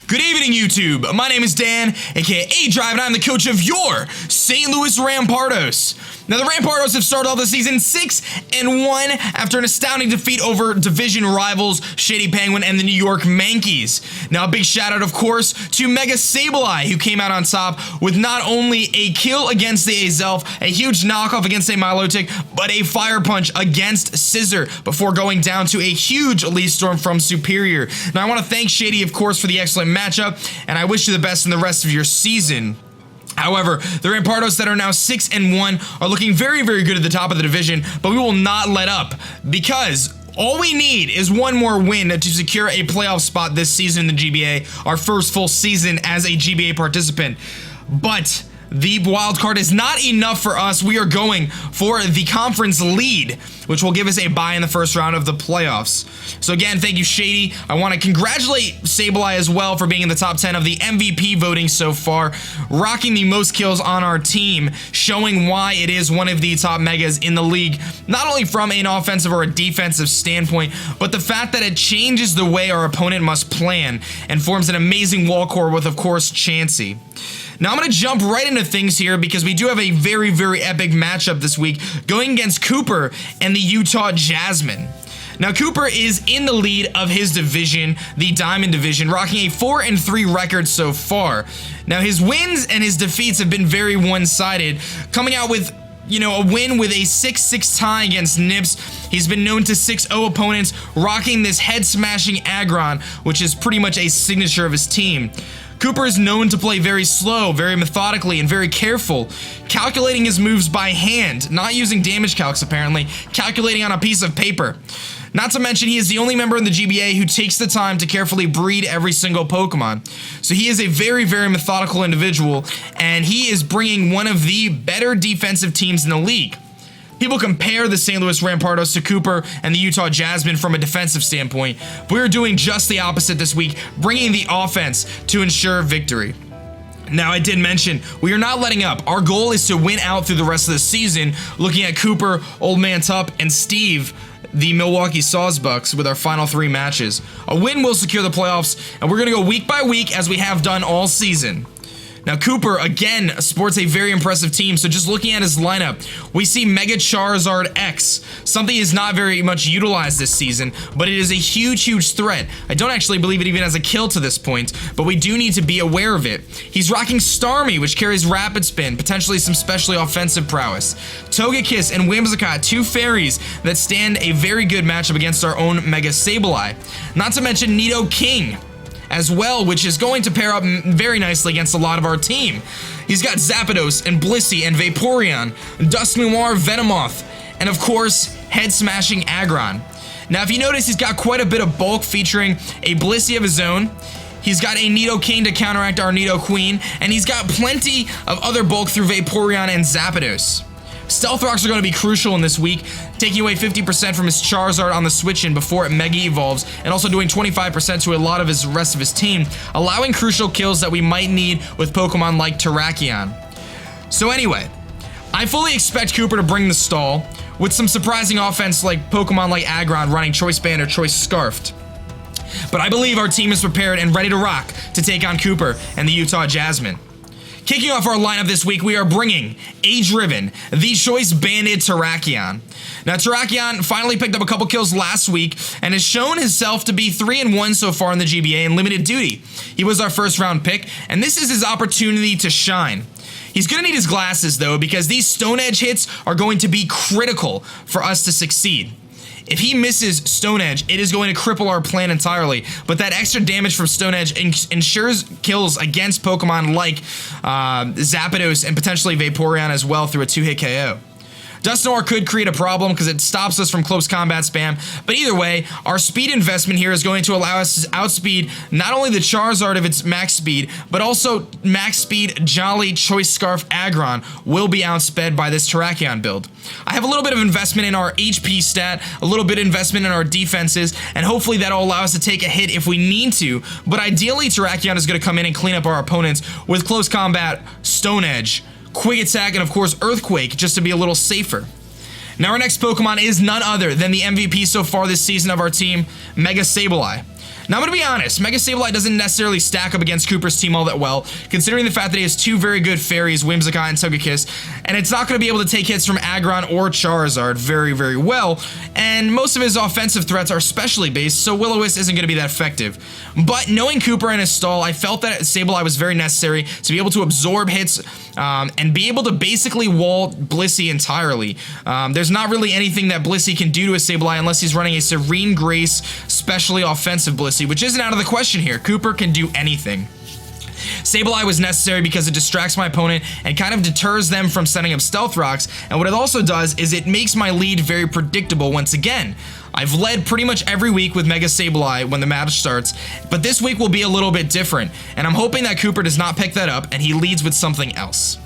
Good evening, YouTube. My name is Dan, aka aDrive, and I'm the coach of your St. Louis Rampardos. Now, the Rampardos have started off the season 6-1 after an astounding defeat over division rivals Shady Penguin and the New York Mankeys. Now, a big shout out, of course, to Mega Sableye, who came out on top with not only a kill against the Azelf, a huge knockoff against a Milotic, but a fire punch against Scissor before going down to a huge Elite Storm from Superior. Now, I want to thank Shady, of course, for the excellent matchup, and I wish you the best in the rest of your season. However, the Rampardos that are now 6-1 are looking very, very good at the top of the division, but we will not let up because all we need is one more win to secure a playoff spot this season in the GBA, our first full season as a GBA participant. But the wild card is not enough for us. We are going for the conference lead, which will give us a bye in the first round of the playoffs. So again, thank you, Shady. I want to congratulate Sableye as well for being in the top 10 of the MVP voting so far, rocking the most kills on our team, showing why it is one of the top megas in the league, not only from an offensive or a defensive standpoint, but the fact that it changes the way our opponent must plan and forms an amazing wall core with, of course, Chansey. Now, I'm going to jump right into things here because we do have a very, very epic matchup this week going against Cooper and the Utah Jasmine. Now, Cooper is in the lead of his division, the Diamond Division, rocking a 4-3 record so far. Now, his wins and his defeats have been very one-sided, coming out with a win with a 6-6 tie against Nips. He's been known to 6-0 opponents, rocking this head-smashing aggron, which is pretty much a signature of his team. Cooper is known to play very slow, very methodically, and very careful, calculating his moves by hand, not using damage calcs apparently, calculating on a piece of paper. Not to mention, he is the only member in the GBA who takes the time to carefully breed every single Pokemon. So he is a very, very methodical individual, and he is bringing one of the better defensive teams in the league. People compare the St. Louis Rampardos to Cooper and the Utah Jasmine from a defensive standpoint. We're doing just the opposite this week, bringing the offense to ensure victory. Now, I did mention, we are not letting up. Our goal is to win out through the rest of the season, looking at Cooper, Old Man Tup, and Steve, the Milwaukee Sawsbucks, with our final 3 matches. A win will secure the playoffs, and we're going to go week by week as we have done all season. Now, Cooper, again, sports a very impressive team, so just looking at his lineup, we see Mega Charizard X. Something is not very much utilized this season, but it is a huge, huge threat. I don't actually believe it even has a kill to this point, but we do need to be aware of it. He's rocking Starmie, which carries Rapid Spin, potentially some specially offensive prowess. Togekiss and Whimsicott, 2 fairies that stand a very good matchup against our own Mega Sableye. Not to mention Nidoking as well, which is going to pair up very nicely against a lot of our team. He's got Zapdos and Blissey and Vaporeon, Dusknoir, Venomoth, and of course, head-smashing aggron. Now, if you notice, he's got quite a bit of bulk featuring a Blissey of his own. He's got a Nidoking to counteract our Nidoqueen, and he's got plenty of other bulk through Vaporeon and Zapdos. Stealth Rocks are going to be crucial in this week, taking away 50% from his Charizard on the switch-in before it Mega Evolves, and also doing 25% to a lot of his rest of his team, allowing crucial kills that we might need with Pokemon like Terrakion. So anyway, I fully expect Cooper to bring the stall, with some surprising offense like Pokemon like Aggron running Choice Band or Choice Scarfed. But I believe our team is prepared and ready to rock to take on Cooper and the Utah Jasmine. Kicking off our lineup this week, we are bringing aDrive, the Choice Banded Terrakion. Now, Terrakion finally picked up a couple kills last week and has shown himself to be 3-1 so far in the GBA in limited duty. He was our first round pick, and this is his opportunity to shine. He's going to need his glasses, though, because these Stone Edge hits are going to be critical for us to succeed. If he misses Stone Edge, it is going to cripple our plan entirely, but that extra damage from Stone Edge ensures kills against Pokemon like Zapdos and potentially Vaporeon as well through a 2-hit KO. Dusknoir could create a problem because it stops us from close combat spam, but either way, our speed investment here is going to allow us to outspeed not only the Charizard of its max speed, but also max speed Jolly Choice Scarf Aggron will be outsped by this Terrakion build. I have a little bit of investment in our HP stat, a little bit of investment in our defenses, and hopefully that'll allow us to take a hit if we need to, but ideally Terrakion is going to come in and clean up our opponents with close combat, Stone Edge, Quick Attack, and of course Earthquake, just to be a little safer. Now our next Pokemon is none other than the MVP so far this season of our team, Mega Sableye. Now, I'm going to be honest, Mega Sableye doesn't necessarily stack up against Cooper's team all that well, considering the fact that he has two very good fairies, Whimsicott and Togekiss, and it's not going to be able to take hits from Aggron or Charizard very, very well, and most of his offensive threats are specially based, so Will-O-Wisp isn't going to be that effective. But knowing Cooper and his stall, I felt that Sableye was very necessary to be able to absorb hits and be able to basically wall Blissey entirely. There's not really anything that Blissey can do to a Sableye unless he's running a Serene Grace, specially offensive Blissey, which isn't out of the question here. Cooper can do anything. Sableye was necessary because it distracts my opponent and kind of deters them from setting up Stealth Rocks, and what it also does is it makes my lead very predictable once again. I've led pretty much every week with Mega Sableye when the match starts, but this week will be a little bit different, and I'm hoping that Cooper does not pick that up and he leads with something else.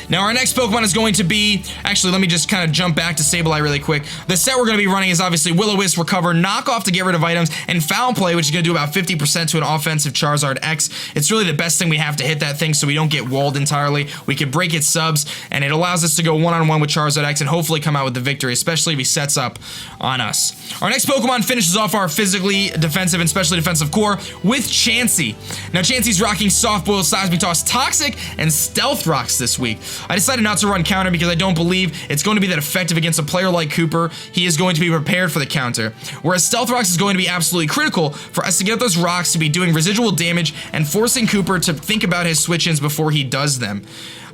Now, our next Pokemon is going to be, actually, let me just kind of jump back to Sableye really quick. The set we're going to be running is obviously Will-O-Wisp, Recover, Knock Off to get rid of items, and Foul Play, which is going to do about 50% to an offensive Charizard X. It's really the best thing we have to hit that thing so we don't get walled entirely. We can break its subs, and it allows us to go one-on-one with Charizard X and hopefully come out with the victory, especially if he sets up on us. Our next Pokemon finishes off our physically defensive and specially defensive core with Chansey. Now, Chansey's rocking Soft Boiled, Seismic Toss, Toxic, and Stealth Rocks this week. I decided not to run counter because I don't believe it's going to be that effective against a player like Cooper. He is going to be prepared for the counter. Whereas Stealth Rocks is going to be absolutely critical for us to get those rocks to be doing residual damage and forcing Cooper to think about his switch-ins before he does them.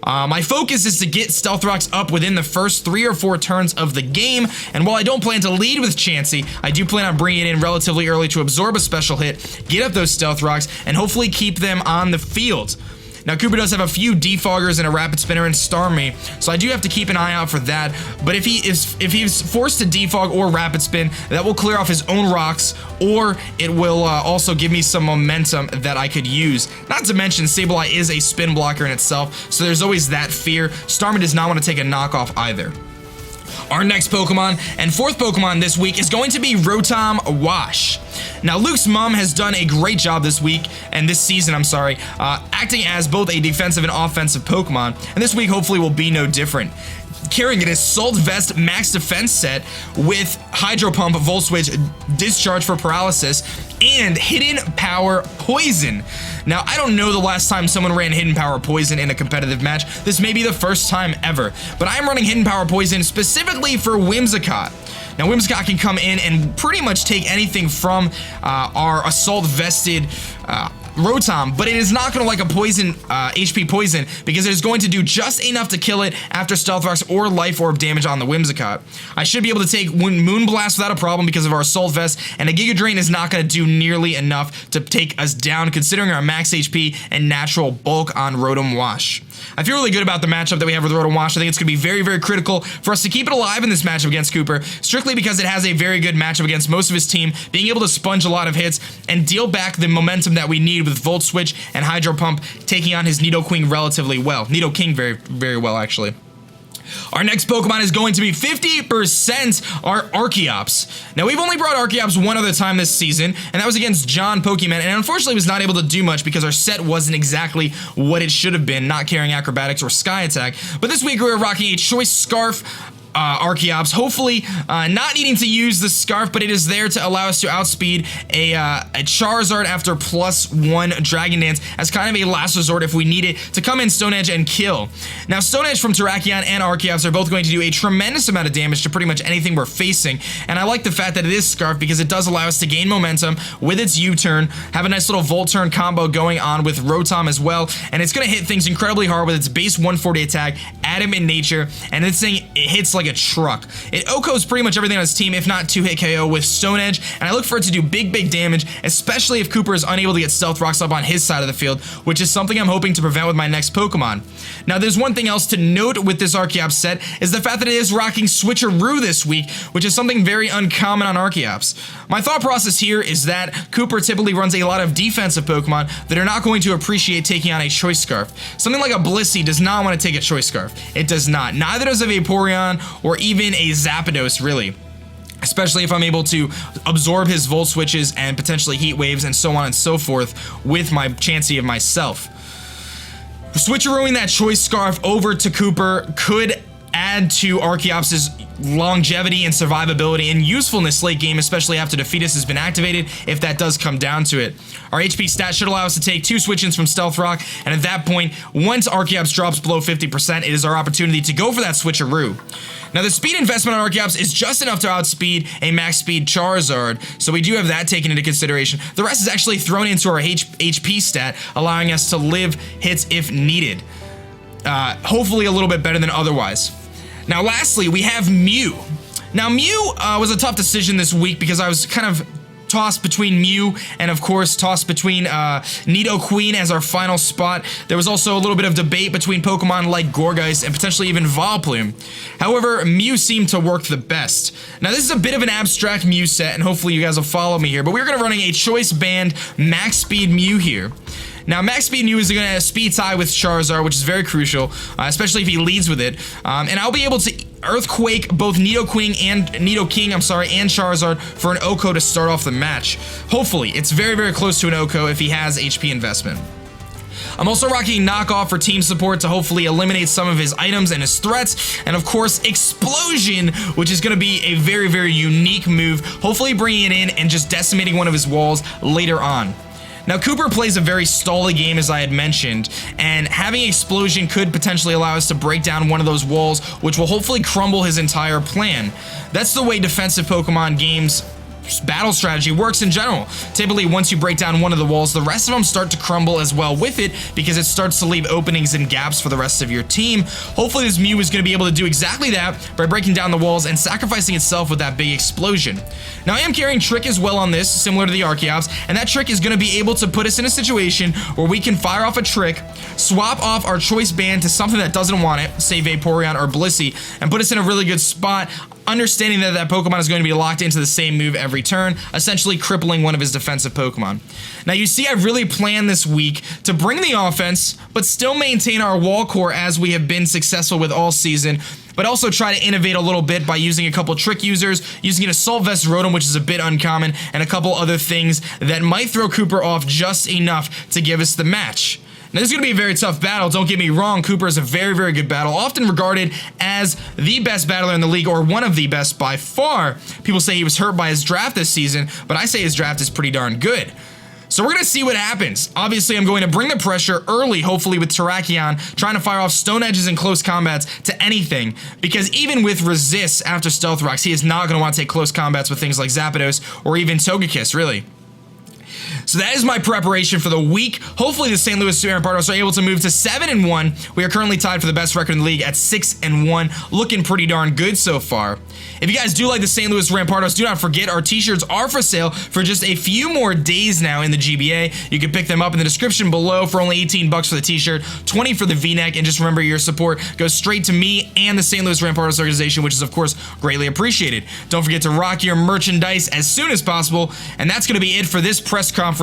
My focus is to get Stealth Rocks up within the first 3 or 4 turns of the game, and while I don't plan to lead with Chansey, I do plan on bringing it in relatively early to absorb a special hit, get up those Stealth Rocks, and hopefully keep them on the field. Now, Cooper does have a few Defoggers and a Rapid Spinner and Starmie, so I do have to keep an eye out for that. But if he's forced to Defog or Rapid Spin, that will clear off his own rocks, or it will also give me some momentum that I could use. Not to mention, Sableye is a spin blocker in itself, so there's always that fear. Starmie does not want to take a knockoff either. Our next Pokemon, and fourth Pokemon this week, is going to be Rotomwash. Now, Luke's mom has done a great job this week, and this season, I'm sorry, acting as both a defensive and offensive Pokemon, and this week hopefully will be no different. Carrying an Assault Vest Max Defense set with Hydro Pump, Volt Switch, Discharge for Paralysis, and Hidden Power Poison. Now, I don't know the last time someone ran Hidden Power Poison in a competitive match. This may be the first time ever, but I'm running Hidden Power Poison specifically for Whimsicott. Now, Whimsicott can come in and pretty much take anything from our Assault Vested Rotom, but it is not going to like a poison, HP poison, because it is going to do just enough to kill it after Stealth Rocks or Life Orb damage on the Whimsicott. I should be able to take Moonblast without a problem because of our Assault Vest, and a Giga Drain is not going to do nearly enough to take us down considering our max HP and natural bulk on Rotomwash. I feel really good about the matchup that we have with Rotomwash. I think it's going to be very, very critical for us to keep it alive in this matchup against Cooper, strictly because it has a very good matchup against most of his team, being able to sponge a lot of hits and deal back the momentum that we need with Volt Switch and Hydro Pump, taking on his Nidoking relatively well. Nidoking very, very well, actually. Our next Pokemon is going to be 50% our Archeops. Now, we've only brought Archeops one other time this season, and that was against John Pokemon, and unfortunately was not able to do much because our set wasn't exactly what it should have been, not carrying Acrobatics or Sky Attack. But this week we were rocking a Choice Scarf Archeops, hopefully not needing to use the Scarf, but it is there to allow us to outspeed a Charizard after +1 Dragon Dance as kind of a last resort if we need it to come in Stone Edge and kill. Now, Stone Edge from Terrakion and Archeops are both going to do a tremendous amount of damage to pretty much anything we're facing, and I like the fact that it is Scarf because it does allow us to gain momentum with its U-turn, have a nice little Volt Turn combo going on with Rotom as well, and it's going to hit things incredibly hard with its base 140 attack, Adamant Nature, and this thing, it hits like a truck. It OHKOs pretty much everything on his team, if not 2-hit KO with Stone Edge, and I look for it to do big, big damage, especially if Cooper is unable to get Stealth Rocks up on his side of the field, which is something I'm hoping to prevent with my next Pokemon. Now, there's one thing else to note with this Archeops set, is the fact that it is rocking Switcheroo this week, which is something very uncommon on Archeops. My thought process here is that Cooper typically runs a lot of defensive Pokemon that are not going to appreciate taking on a Choice Scarf. Something like a Blissey does not want to take a Choice Scarf. It does not. Neither does a Vaporeon or even a Zapdos, really. Especially if I'm able to absorb his Volt Switches and potentially Heat Waves and so on and so forth with my Chansey of myself. Switcherooing that Choice Scarf over to Cooper could add to Archeops' longevity and survivability and usefulness late game, especially after Defeatus has been activated, if that does come down to it. Our HP stat should allow us to take 2 switch-ins from Stealth Rock, and at that point, once Archeops drops below 50%, it is our opportunity to go for that switcheroo. Now, the speed investment on Archeops is just enough to outspeed a max speed Charizard, so we do have that taken into consideration. The rest is actually thrown into our HP stat, allowing us to live hits if needed. Hopefully a little bit better than otherwise. Now, lastly, we have Mew. Now, Mew was a tough decision this week because I was kind of tossed between Mew and, of course, tossed between Nidoqueen as our final spot. There was also a little bit of debate between Pokemon like Gourgeist and potentially even Vileplume. However, Mew seemed to work the best. Now, this is a bit of an abstract Mew set, and hopefully you guys will follow me here, but we're going to be running a Choice Band Max Speed Mew here. Now, Max Speed Mew is going to speed tie with Charizard, which is very crucial, especially if he leads with it. And I'll be able to Earthquake both Nidoking and Charizard for an OHKO to start off the match. Hopefully, it's very, very close to an OHKO if he has HP investment. I'm also rocking Knockoff for team support to hopefully eliminate some of his items and his threats, and of course Explosion, which is going to be a very, very unique move, hopefully bringing it in and just decimating one of his walls later on. Now, Cooper plays a very stally game, as I had mentioned, and having Explosion could potentially allow us to break down one of those walls, which will hopefully crumble his entire plan. That's the way defensive Pokemon games battle strategy works in general. Typically, once you break down one of the walls, the rest of them start to crumble as well with it because it starts to leave openings and gaps for the rest of your team. Hopefully, this Mew is going to be able to do exactly that by breaking down the walls and sacrificing itself with that big explosion. Now, I am carrying Trick as well on this, similar to the Archeops, and that Trick is going to be able to put us in a situation where we can fire off a Trick, swap off our Choice Band to something that doesn't want it, say Vaporeon or Blissey, and put us in a really good spot, understanding that that Pokemon is going to be locked into the same move every turn, essentially crippling one of his defensive Pokemon. Now, you see, I really planned this week to bring the offense, but still maintain our wall core as we have been successful with all season, but also try to innovate a little bit by using a couple trick users, using an Assault Vest Rotom, which is a bit uncommon, and a couple other things that might throw Cooper off just enough to give us the match. Now, this is going to be a very tough battle, don't get me wrong. Cooper is a very, very good battle, often regarded as the best battler in the league, or one of the best by far. People say he was hurt by his draft this season, but I say his draft is pretty darn good. So we're going to see what happens. Obviously, I'm going to bring the pressure early, hopefully with Terrakion, trying to fire off Stone Edges in close combats to anything, because even with resists after Stealth Rocks, he is not going to want to take close combats with things like Zapdos or even Togekiss, really. So that is my preparation for the week. Hopefully the St. Louis Rampardos are able to move to 7-1. We are currently tied for the best record in the league at 6-1, looking pretty darn good so far. If you guys do like the St. Louis Rampardos, do not forget our t-shirts are for sale for just a few more days now in the GBA. You can pick them up in the description below for only 18 bucks for the t-shirt, 20 for the v-neck, and just remember your support goes straight to me and the St. Louis Rampardos organization, which is of course greatly appreciated. Don't forget to rock your merchandise as soon as possible, and that's going to be it for this press conference.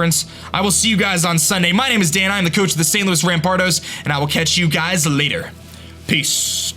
I will see you guys on Sunday. My name is Dan. I'm the coach of the St. Louis Rampardos, and I will catch you guys later. Peace.